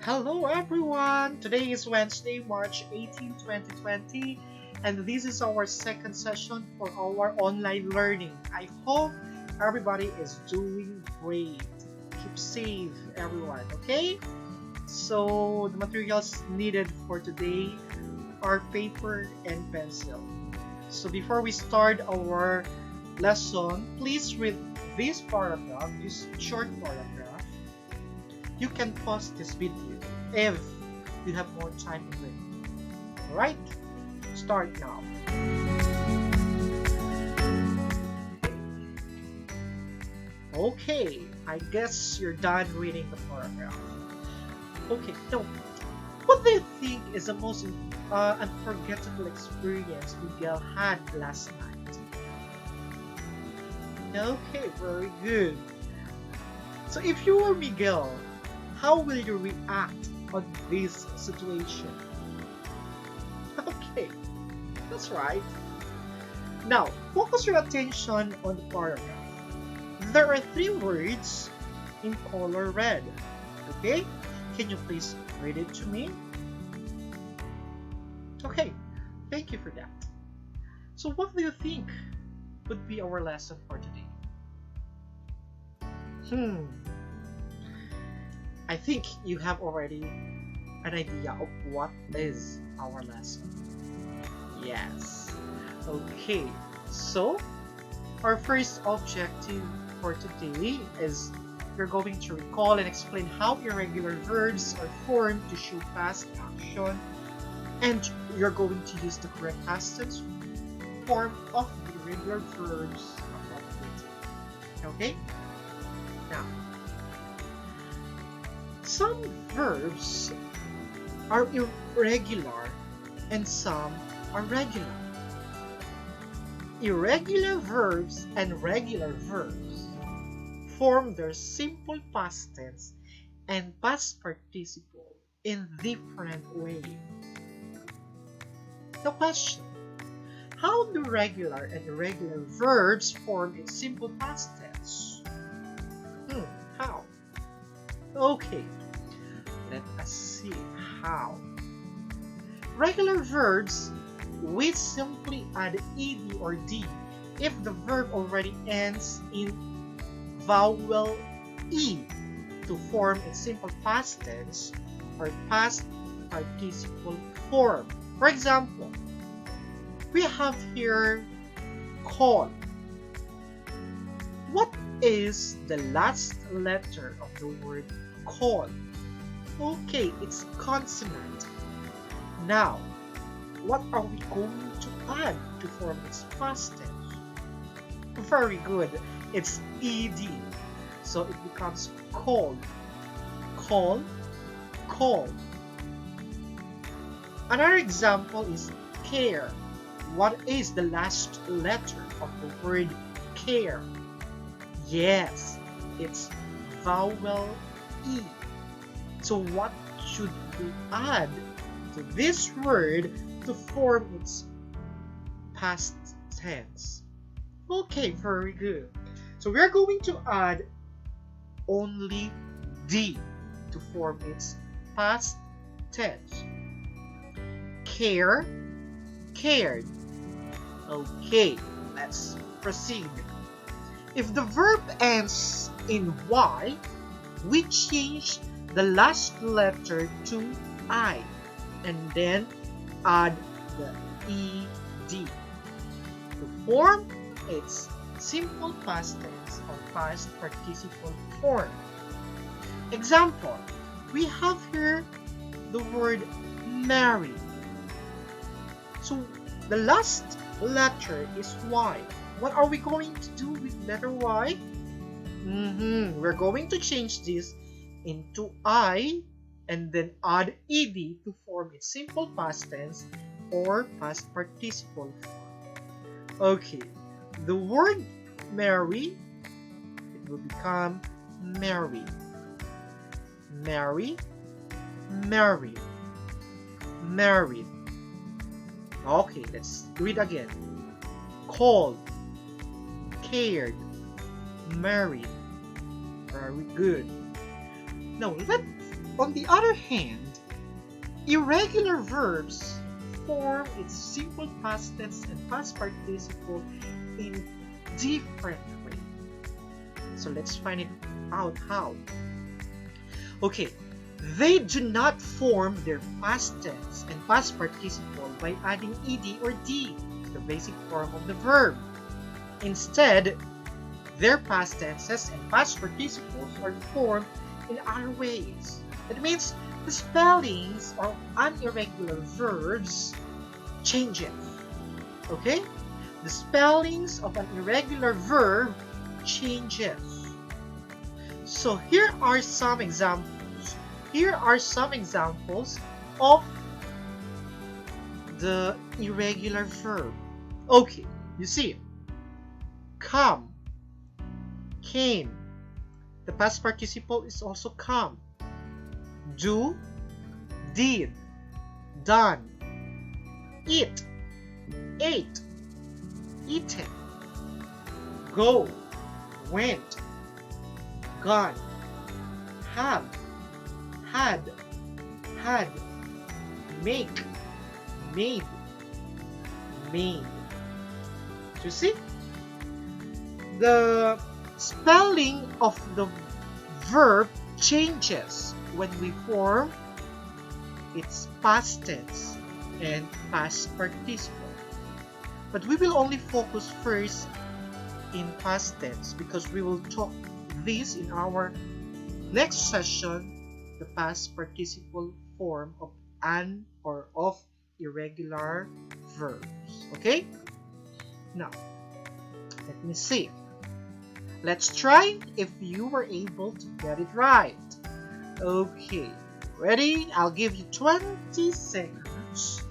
Hello everyone! Today is Wednesday, March 18, 2020, and this is our second session for our online learning. I hope everybody is doing great. Keep safe, everyone, okay? So, the materials needed for today are paper and pencil. So, before we start our lesson, please read this paragraph, this short paragraph. You can pause this video if you have more time to read. Alright, start now. Okay, I guess you're done reading the paragraph. Okay, now, what do you think is the most unforgettable experience Miguel had last night? Okay, very good. So if you were Miguel, how will you react on this situation? Okay, that's right. Now, focus your attention on the paragraph. There are three words in color red. Okay, can you please read it to me? Okay, thank you for that. So what do you think would be our lesson for today? I think you have already an idea of what is our lesson. Yes. Okay, so our first objective for today is we're going to recall and explain how irregular verbs are formed to show past action, and you're going to use the correct past tense form of the irregular verbs appropriately. Okay? Now, some verbs are irregular and some are regular. Irregular verbs and regular verbs form their simple past tense and past participle in different ways. The question: how do regular and irregular verbs form in simple past tense? How? Okay, let us see how. Regular verbs, we simply add ed or d if the verb already ends in vowel e to form a simple past tense or past participle form. For example, we have here call. What is the last letter of the word call? Okay, it's consonant. Now, what are we going to add to form its past tense? Very good, it's ed. So it becomes called. Call, called. Another example is care. What is the last letter of the word care? Yes, it's vowel E. So what should we add to this word to form its past tense? Okay, very good. So we're going to add only D to form its past tense. Care, cared. Okay, let's proceed. If the verb ends in Y, we change the last letter to I and then add the ed to form its simple past tense or past participle form. Example, we have here the word marry. So the last letter is Y. What are we going to do with letter Y? We're going to change this into I and then add ed to form its simple past tense or past participle form. Okay, the word marry, it will become marry. Marry, married, married. Okay, let's do it again. Called, cared, married. Very good. Now On the other hand, irregular verbs form its simple past tense and past participle in different ways. So let's find it out how. Okay, they do not form their past tense and past participle by adding ed or d to the basic form of the verb. Instead, their past tenses and past participles are formed in other ways. It means the spellings of an irregular verbs changes. Okay? The spellings of an irregular verb changes. So here are some examples. Here are some examples of the irregular verb. Okay, you see, come, came. The past participle is also come. Do, did, done. Eat, ate, eaten. Go, went, gone. Have, had, make, made, made. You see? The spelling of the verb changes when we form its past tense and past participle. But we will only focus first in past tense because we will talk this in our next session, the past participle form of an or of irregular verbs. Okay? Now, let me see. Let's try if you were able to get it right. Okay, ready? I'll give you 20 seconds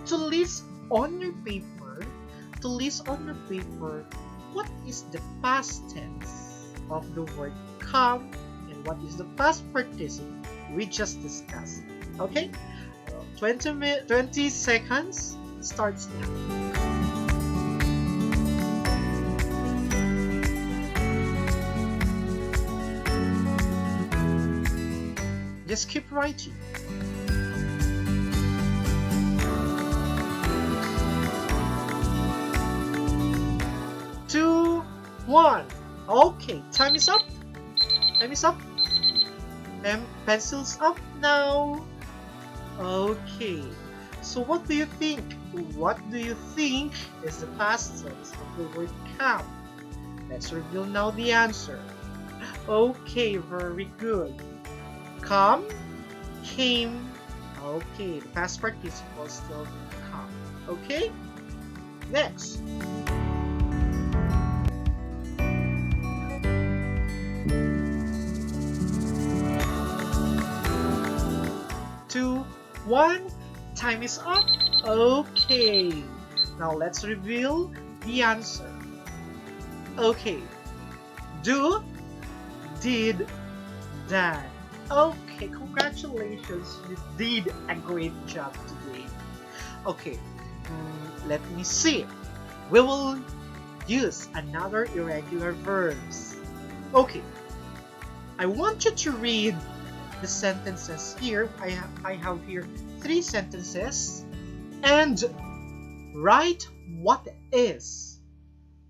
to list on your paper, what is the past tense of the word come and what is the past participle we just discussed. Okay? 20 seconds starts now. Just keep writing. Two, one. Okay, time is up. Time is up. Pencils up now. Okay. So what do you think? What do you think is the past tense of the word come? Let's reveal now the answer. Okay, very good. Come, came. Okay, the past participle still come. Okay? Next. Two, one. Time is up. Okay. Now let's reveal the answer. Okay. Do, did, done. Okay, congratulations, you did a great job today. Okay, let me see. We will use another irregular verbs. Okay, I want you to read the sentences here. I have here 3 sentences and write what is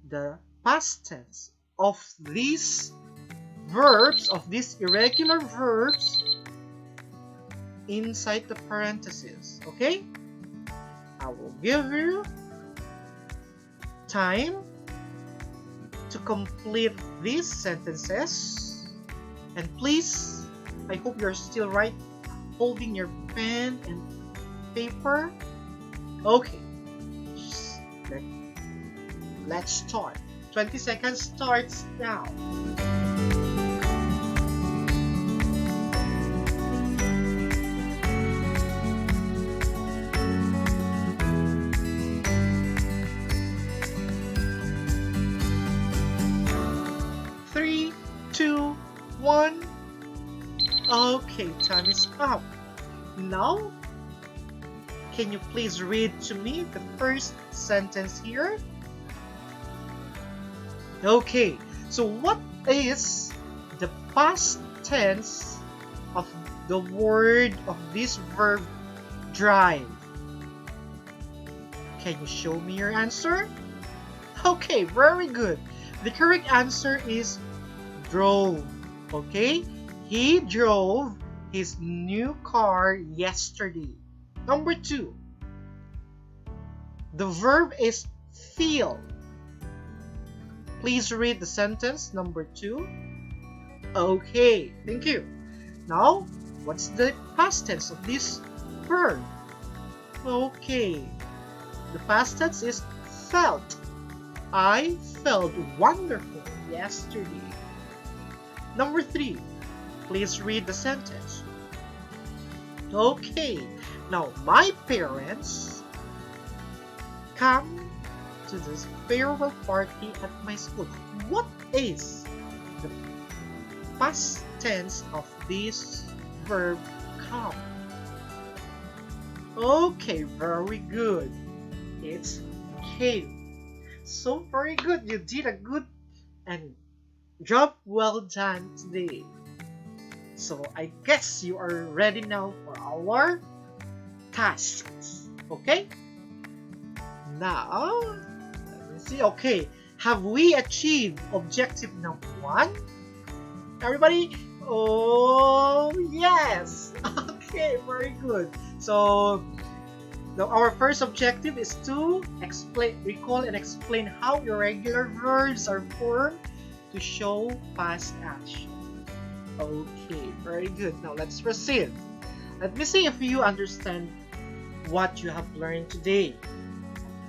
the past tense of these verbs, of these irregular verbs inside the parentheses. Okay? I will give you time to complete these sentences. And please, I hope you're still holding your pen and paper. Okay. Let's start. 20 seconds starts now. One. Okay, time is up. Now, can you please read to me the first sentence here? Okay, so what is the past tense of the word of this verb drive? Can you show me your answer? Okay, very good. The correct answer is drove. Okay, he drove his new car yesterday. Number 2, the verb is feel. Please read the sentence number 2. Okay, thank you. Now, what's the past tense of this verb? Okay, the past tense is felt. I felt wonderful yesterday. Number 3, please read the sentence. Okay, now my parents come to this farewell party at my school. What is the past tense of this verb come? Okay, very good. It's came. So very good. You did a good and job well done today. So I guess you are ready now for our tasks. Okay? Now, let me see. Okay, have we achieved objective number 1? Everybody? Oh, yes! Okay, very good. So, our first objective is to recall and explain how irregular verbs are formed to show past action. Okay, very good. Now let's proceed. Let me see if you understand what you have learned today.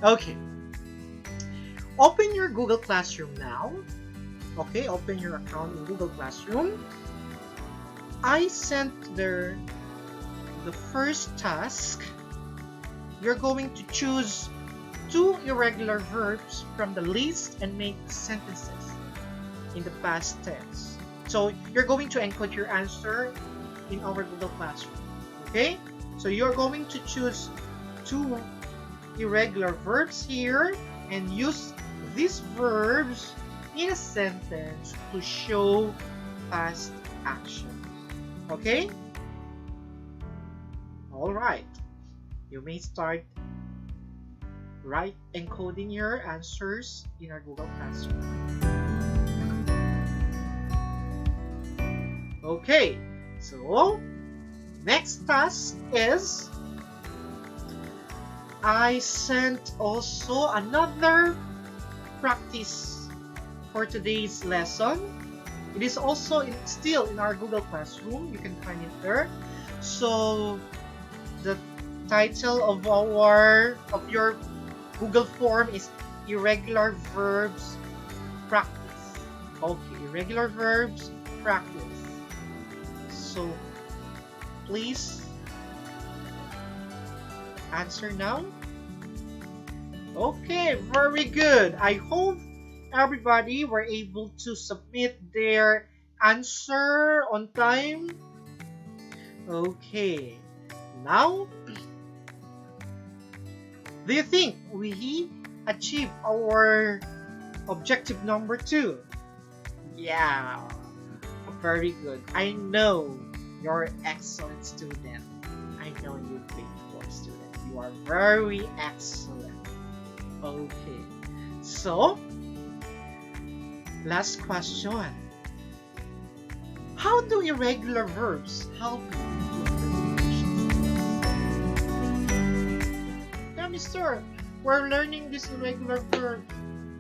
Okay. Open your Google Classroom now. Okay, open your account in Google Classroom. I sent there the first task. You're going to choose 2 irregular verbs from the list and make sentences in the past tense. So you're going to encode your answer in our Google Classroom. Okay? So you're going to choose 2 irregular verbs here and use these verbs in a sentence to show past action. Okay? Alright. You may start encoding your answers in our Google Classroom. Okay, so next task is I sent also another practice for today's lesson. It is also still in our Google Classroom. You can find it there. So the title of your Google form is Irregular Verbs Practice. Okay, Irregular Verbs Practice. So please answer now. Okay, very good. I hope everybody were able to submit their answer on time. Okay, now do you think we achieved our objective number 2? Yeah, very good. I know you're an excellent student. I know you're a grade 4 student. You are very excellent. Okay, so last question. How do irregular verbs help you improve your English skills? Yeah, mister, we're learning this irregular verb.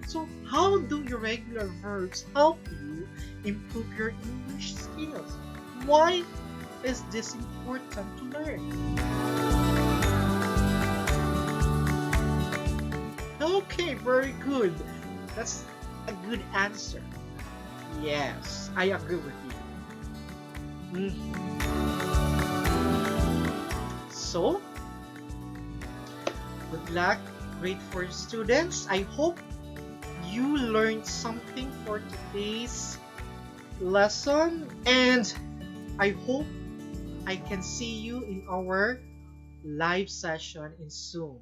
So how do irregular verbs help you improve your English skills? Why is this important to learn? Okay, very good. That's a good answer. Yes, I agree with you. So, good luck, grade 4 students. I hope you learned something for today's lesson, and I hope I can see you in our live session in Zoom.